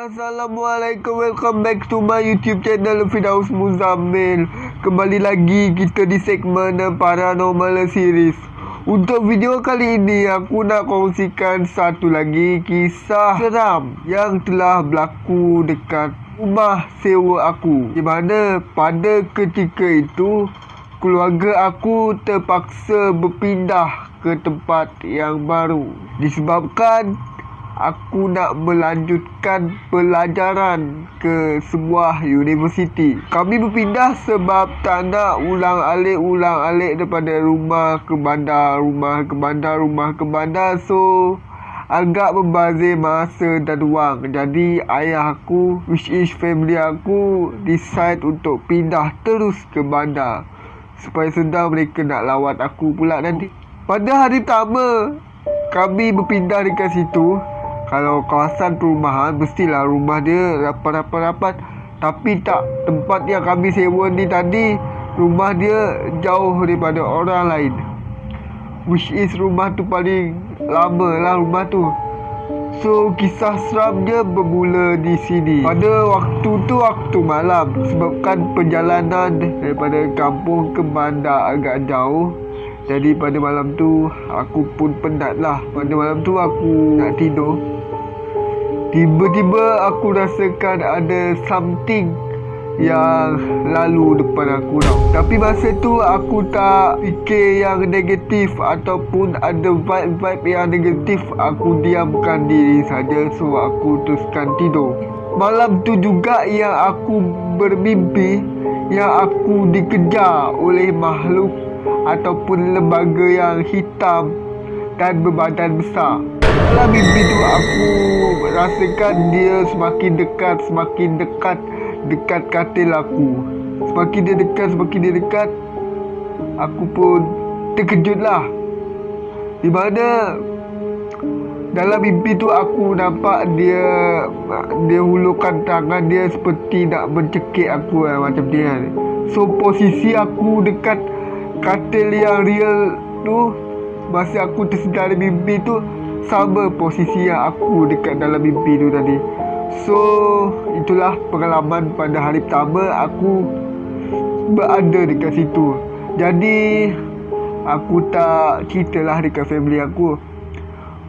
Assalamualaikum, welcome back to my YouTube channel Firdaus Muzammil. Kembali lagi kita di segmen Paranormal Series. Untuk video kali ini aku nak kongsikan satu lagi kisah seram yang telah berlaku dekat rumah sewa aku, di mana pada ketika itu keluarga aku terpaksa berpindah ke tempat yang baru disebabkan aku nak melanjutkan pelajaran ke sebuah universiti. Kami berpindah sebab tak nak ulang-alik daripada rumah ke bandar, rumah ke bandar. So, agak membazir masa dan wang. Jadi, ayah aku, which is family aku, decide untuk pindah terus ke bandar. Supaya sedar mereka nak lawat aku pula nanti. Pada hari pertama, kami berpindah dekat situ. Kalau kawasan perumahan, mestilah rumah dia rapat. Tapi tak, tempat yang kami sewa ni tadi, rumah dia jauh daripada orang lain. Which is rumah tu paling lama lah rumah tu. So, kisah seram dia bermula di sini. Pada waktu tu, waktu malam. Sebabkan perjalanan daripada kampung ke bandar agak jauh. Jadi pada malam tu, aku pun penat lah. Pada malam tu, aku nak tidur. Tiba-tiba aku rasakan ada something yang lalu depan aku tau. Tapi masa tu aku tak fikir yang negatif ataupun ada vibe-vibe yang negatif. Aku diamkan diri saja. So aku teruskan tidur. Malam tu juga yang aku bermimpi yang aku dikejar oleh makhluk ataupun lembaga yang hitam dan berbadan besar. Dalam mimpi tu aku rasakan dia semakin dekat dekat katil aku. Semakin dia dekat, aku pun terkejut lah. Di mana dalam mimpi tu aku nampak dia hulurkan tangan dia seperti nak mencekik aku macam dia. So posisi aku dekat katil yang real tu, masa aku tersedar di mimpi tu, sama posisi yang aku dekat dalam mimpi tu tadi. So, itulah pengalaman pada hari pertama aku berada dekat situ. Jadi, aku tak ceritalah dekat family aku.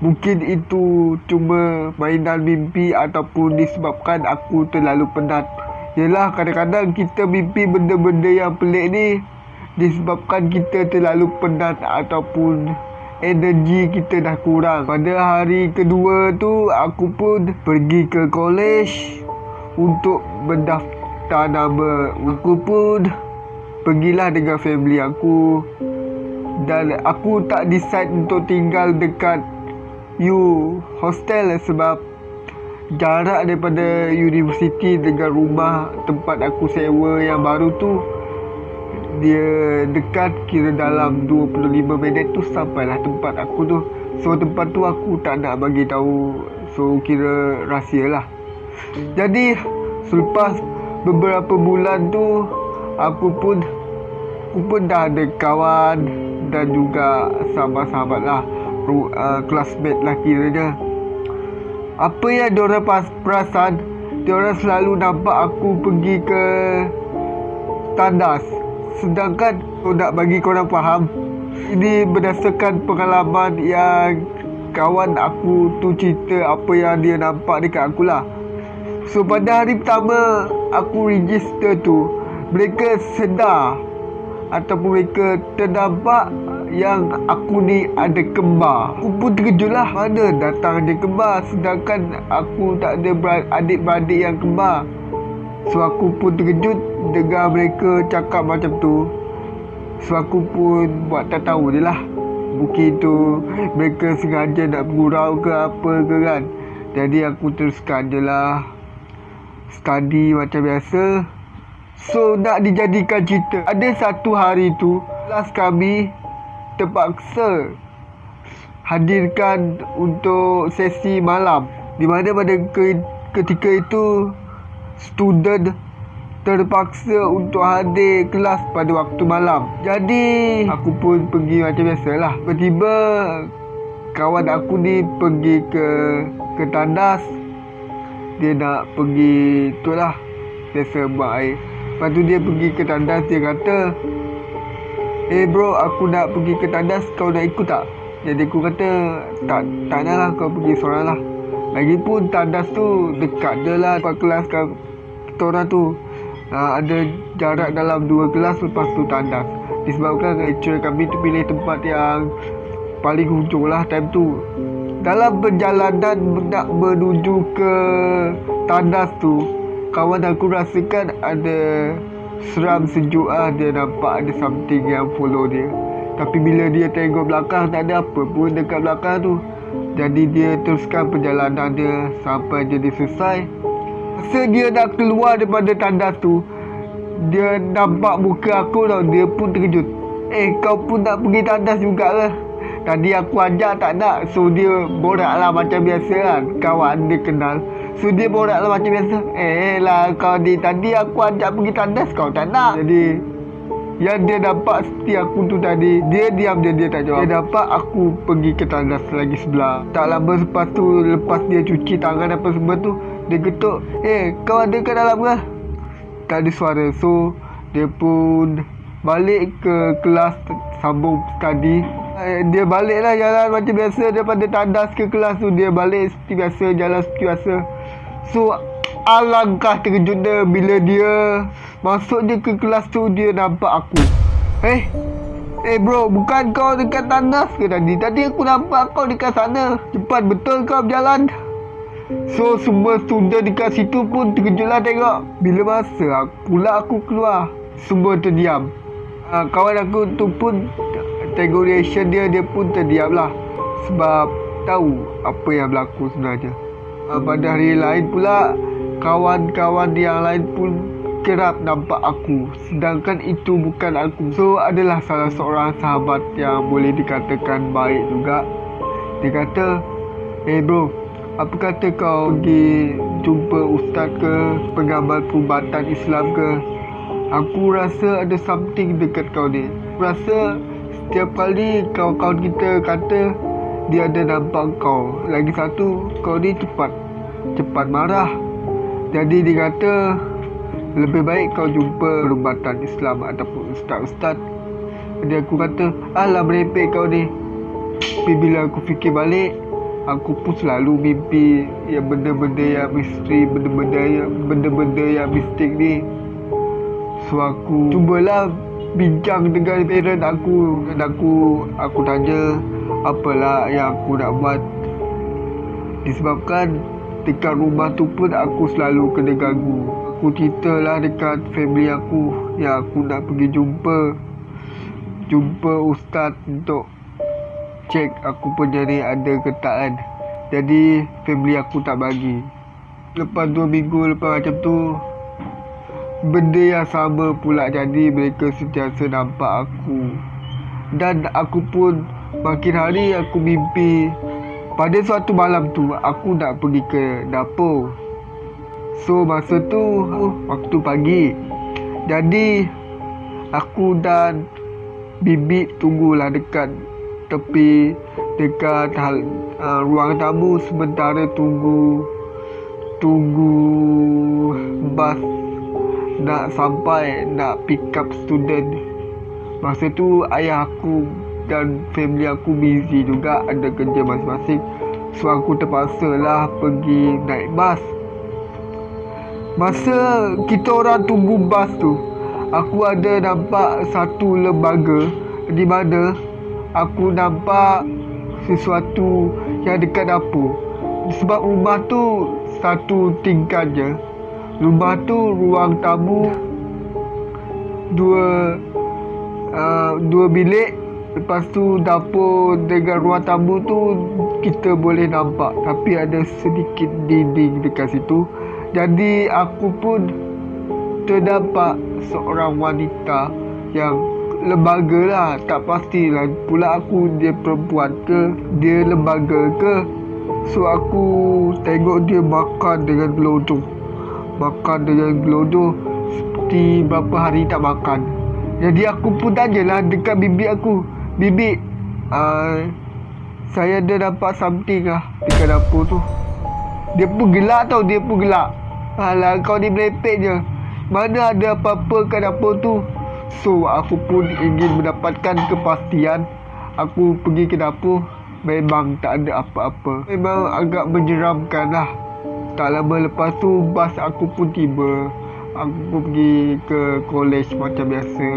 Mungkin itu cuma mainan mimpi ataupun disebabkan aku terlalu penat. Yelah, kadang-kadang kita mimpi benda-benda yang pelik ni disebabkan kita terlalu penat ataupun energi kita dah kurang. Pada hari kedua tu, aku pun pergi ke college untuk mendaftar nama. Aku pun pergilah dengan family aku. Dan aku tak decide untuk tinggal dekat hostel sebab jarak daripada universiti dengan rumah tempat aku sewa yang baru tu, dia dekat, kira dalam 25 minit tu sampailah tempat aku tu. So tempat tu aku tak nak bagi tahu. So kira rahsia lah. Jadi selepas beberapa bulan tu, aku pun dah ada kawan dan juga sahabat-sahabat lah, classmate lah kiranya. Apa yang diorang perasan, diorang selalu nampak aku pergi ke tandas. Sedangkan nak bagi korang faham, ini berdasarkan pengalaman yang kawan aku tu cerita apa yang dia nampak dekat aku lah. So pada hari pertama aku register tu, mereka sedar ataupun mereka ternampak yang aku ni ada kembar. Aku pun terkejut lah, mana datang dia kembar sedangkan aku tak ada adik-beradik yang kembar. So aku pun terkejut dengar mereka cakap macam tu. So aku pun buat tak tahu je lah. Mungkin tu mereka sengaja nak bergurau ke apa ke kan. Jadi aku teruskan je lah study macam biasa. So nak dijadikan cerita, ada satu hari tu kelas kami terpaksa hadirkan untuk sesi malam, di mana pada ketika itu student terpaksa untuk hadir kelas pada waktu malam. Jadi aku pun pergi macam biasalah. Tiba-tiba kawan aku ni pergi ke tandas. dia nak pergi tu lah, biasa buang air. Lepas tu dia pergi ke tandas, dia kata, bro, aku nak pergi ke tandas, kau nak ikut tak? Jadi aku kata, tak nak lah, kau pergi seorang lah. Lagipun tandas tu dekat je lah kelas kita orang tu. Ada jarak dalam 2 kelas, lepas tu tandas. Disebabkan lecturer kami tu pilih tempat yang paling hujung lah time tu. Dalam perjalanan nak menuju ke tandas tu, kawan aku rasakan ada seram sejuk lah. Dia nampak ada something yang follow dia. Tapi bila dia tengok belakang, tak ada apa pun dekat belakang tu. Jadi dia teruskan perjalanan dia sampai jadi selesai. Masa dia nak keluar daripada tandas tu, dia nampak muka aku tau. Dia pun terkejut. Kau pun nak pergi tandas juga ke? Tadi aku ajak tak nak. So dia borak lah macam biasa kan. Kawan dia kenal. So dia borak lah macam biasa. Lah kau ni, tadi aku ajak pergi tandas kau tak nak. Jadi yang dia nampak seperti aku tu tadi, dia diam je, dia tak jawab. Dia nampak aku pergi ke tandas lagi sebelah. Tak lama lepas tu, lepas dia cuci tangan apa semua tu, dia ketuk, kau ada kat dalam ke? Tak ada suara. So dia pun balik ke kelas, sambung study. Dia balik lah jalan macam biasa. Daripada tandas ke kelas tu, dia balik seperti biasa, jalan seperti biasa. So alangkah terkejutnya bila dia masuk je ke kelas tu, dia nampak aku. Bro, bukan kau dekat tandas ke tadi? Tadi aku nampak kau dekat sana. Cepat betul kau berjalan. So semua student dekat situ pun terkejutlah tengok. Bila masa aku keluar, semua terdiam. Kawan aku tu pun tengok reaction dia pun terdiam lah. Sebab tahu apa yang berlaku sebenarnya. Pada hari lain pula, kawan-kawan yang lain pun kerap nampak aku, sedangkan itu bukan aku. So adalah salah seorang sahabat yang boleh dikatakan baik juga. Dia kata, bro, apa kata kau pergi jumpa ustaz ke, pengamal perubatan Islam ke? Aku rasa ada something dekat kau ni. Aku rasa setiap kali kawan-kawan kita kata dia ada nampak kau. Lagi satu, kau ni cepat marah. Jadi dia kata lebih baik kau jumpa perubatan Islam ataupun ustaz-ustaz. Jadi aku kata, alah merepek kau ni. Tapi bila aku fikir balik, aku pun selalu mimpi yang benda-benda yang misteri, benda-benda yang mistik ni. So aku cubalah bincang dengan parent aku. Dan aku tanya apalah yang aku nak buat. Disebabkan dekat rumah tu pun aku selalu kena ganggu. Aku ceritalah dekat family aku yang aku nak pergi jumpa ustaz untuk cek aku punya ni ada ke tak kan. Jadi family aku tak bagi. Lepas 2 minggu lepas macam tu, benda yang sama pula jadi. Mereka sentiasa nampak aku. Dan aku pun makin hari aku mimpi. Pada suatu malam tu, aku nak pergi ke dapur. So masa tu waktu pagi. Jadi aku dan bibik tunggulah dekat tepi, dekat ruang tamu sementara tunggu bas nak sampai, nak pick up student. Masa tu ayah aku dan family aku busy juga, ada kerja masing-masing. So aku terpaksa lah pergi naik bas. Masa kita orang tunggu bas tu, aku ada nampak satu lembaga di mana aku nampak sesuatu yang dekat dapur. Sebab rumah tu satu tingkat je. Rumah tu ruang tamu, dua bilik. Lepas tu dapur dengan ruang tamu tu kita boleh nampak. Tapi ada sedikit dinding dekat situ. Jadi aku pun terdampak seorang wanita yang lembaga lah. Tak pastilah pula aku dia perempuan ke, dia lembaga ke. So aku tengok dia makan dengan gelodong. Seperti berapa hari tak makan. Jadi aku pun tanyalah dekat bibik aku, bibik, saya ada nampak something lah dekat dapur tu. Dia pun gelak tau, dia pun gelak. Alah, kau ni merepek je. Mana ada apa-apa kat dapur tu. So, aku pun ingin mendapatkan kepastian. Aku pergi ke dapur. Memang tak ada apa-apa. Memang agak menyeramkan lah. Tak lama lepas tu, bas aku pun tiba. Aku pun pergi ke college macam biasa.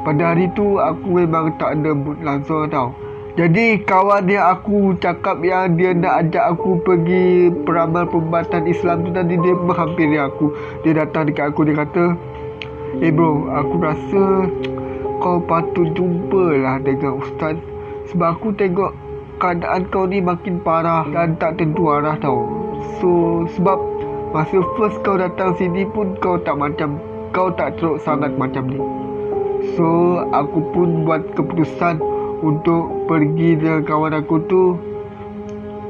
Pada hari tu, aku memang tak ada mood langsung tau. Jadi kawan yang aku cakap yang dia nak ajak aku pergi peramal perubatan Islam tu tadi, dia menghampiri aku. Dia datang dekat aku, dia kata, bro, aku rasa kau patut jumpalah dengan ustaz. Sebab aku tengok keadaan kau ni makin parah dan tak tentu arah tau. So sebab masa first kau datang sini pun kau tak teruk sangat macam ni. So aku pun buat keputusan untuk pergi dengan kawan aku tu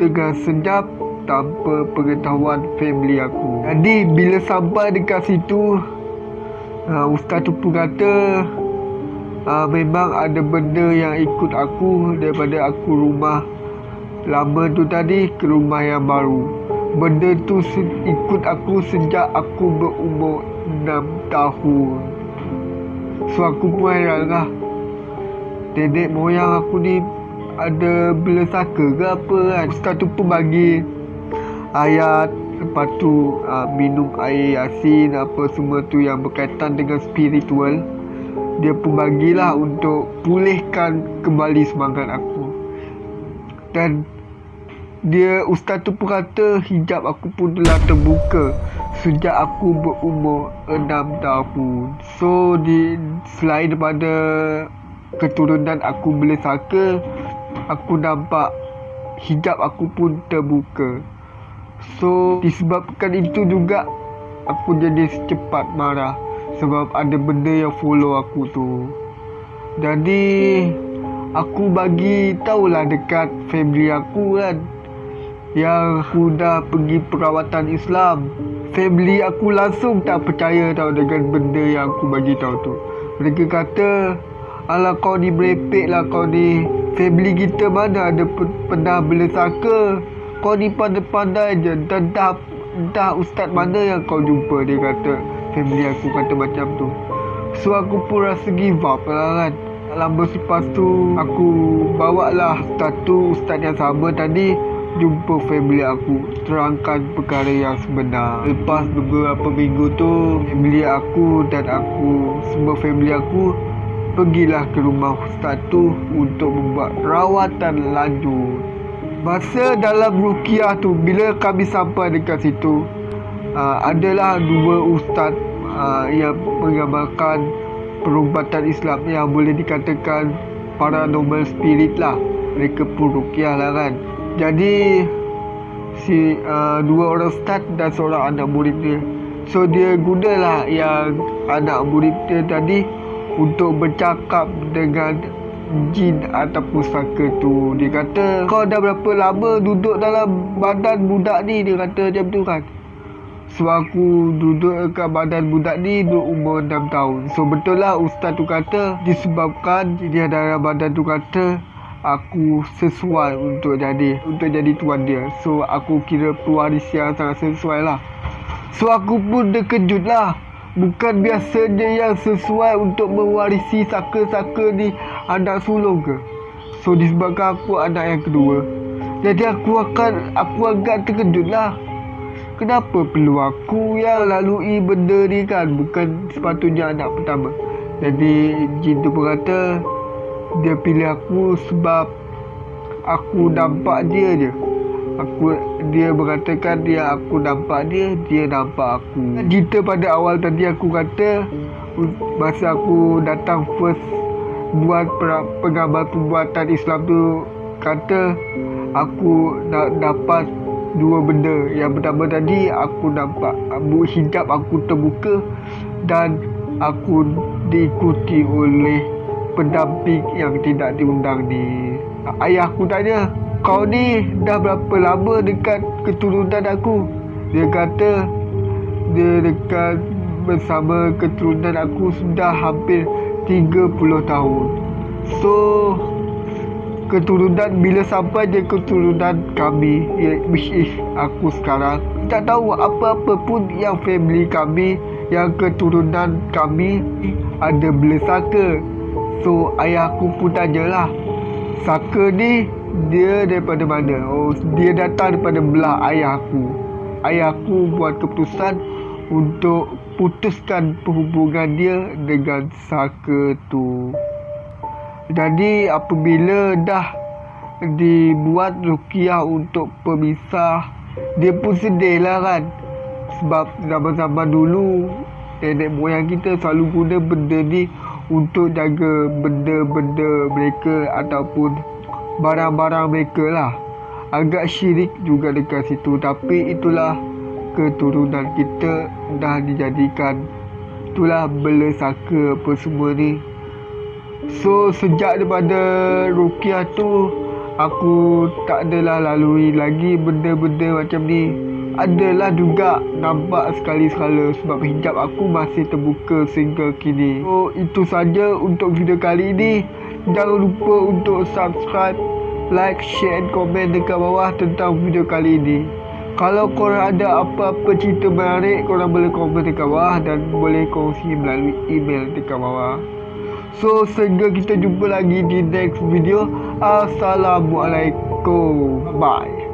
dengan senyap tanpa pengetahuan family aku. Jadi bila sampai dekat situ, ustaz tu pun kata memang ada benda yang ikut aku daripada aku rumah lama tu tadi ke rumah yang baru. Benda tu ikut aku sejak aku berumur 6 tahun. So aku pun heran lah, nenek moyang aku ni ada bela saka ke apa kan. Ustaz tu pun bagi ayat, lepas tu minum air yasin, apa semua tu yang berkaitan dengan spiritual. Dia pun bagilah untuk pulihkan kembali semangat aku. Dan ustaz tu pun kata hijab aku pun telah terbuka sejak aku berumur 6 tahun. So selain daripada keturunan aku bela saka, aku nampak hijab aku pun terbuka. So disebabkan itu juga aku jadi secepat marah, sebab ada benda yang follow aku tu. Jadi aku bagi tahulah dekat family aku kan, yang aku dah pergi perawatan Islam. Family aku langsung tak percaya tau dengan benda yang aku bagi tahu tu. Mereka kata, alah kau ni merepek lah kau ni. Family kita mana ada pernah bela saka. Kau ni pandai-pandai je. Dan dah ustaz mana yang kau jumpa, dia kata. Family aku kata macam tu. So aku pun rasa give up lah kan. Lama lepas tu aku bawa lah ustaz yang sama tadi jumpa family aku, terangkan perkara yang sebenar. Lepas beberapa minggu tu, family aku dan aku, semua family aku pergilah ke rumah ustaz tu untuk membuat rawatan lanjut. Masa dalam ruqyah tu, bila kami sampai dekat situ, adalah dua ustaz yang mengamalkan perubatan Islam yang boleh dikatakan paranormal spirit lah. Mereka pun ruqyah lah kan. Jadi dua orang ustaz dan seorang anak murid dia. So dia gunalah yang anak murid dia tadi untuk bercakap dengan jin ataupun saka tu. Dia kata, kau dah berapa lama duduk dalam badan budak ni, dia kata macam tu kan. So aku duduk kat badan budak ni berumur 6 tahun. So betul lah ustaz tu kata, disebabkan dia dalam badan tu kata aku sesuai untuk jadi tuan dia. So aku kira pewaris yang sangat sesuai lah. So aku pun terkejut lah. Bukan biasanya yang sesuai untuk mewarisi saka-saka ni anak sulung ke? So disebabkan aku anak yang kedua, jadi aku agak terkejut lah. Kenapa perlu aku yang lalui benda ni kan? Bukan sepatutnya anak pertama. Jadi jin tu pun kata dia pilih aku sebab aku nampak dia je. Dia berkatakan aku nampak dia nampak aku. Cerita pada awal tadi aku kata, masa aku datang first buat pengamal perbuatan Islam tu, kata aku nak dapat dua benda. Yang pertama tadi aku nampak hijab aku terbuka dan aku diikuti oleh pendamping yang tidak diundang ni. Ayah aku tanya, kau ni dah berapa lama dekat keturunan aku? Dia kata dia dekat bersama keturunan aku sudah hampir 30 tahun. So keturunan, bila sampai je keturunan kami, which is aku sekarang, tak tahu apa-apa pun yang family kami, yang keturunan kami ada bela saka. So ayah aku pun tanyalah, saka ni dia daripada mana? Oh, dia datang daripada belah ayah aku. Ayah aku buat keputusan untuk putuskan perhubungan dia dengan saka tu. Jadi apabila dah dibuat ruqyah untuk pemisah, dia pun sedih lah kan. Sebab zaman-zaman dulu nenek moyang kita selalu guna benda ni untuk jaga benda-benda mereka ataupun barang-barang mereka lah. Agak syirik juga dekat situ, tapi itulah keturunan kita dah dijadikan. Itulah bela saka apa semua ni. So sejak daripada ruqyah tu, aku tak adalah lalui lagi benda-benda macam ni. Adalah juga nampak sekali-sekala sebab hijab aku masih terbuka sehingga kini. So itu saja untuk video kali ini. Jangan lupa untuk subscribe, like, share dan komen dekat bawah tentang video kali ini. Kalau korang ada apa-apa cerita menarik, korang boleh komen dekat bawah dan boleh kongsi melalui email dekat bawah. So sehingga kita jumpa lagi di next video. Assalamualaikum. Bye.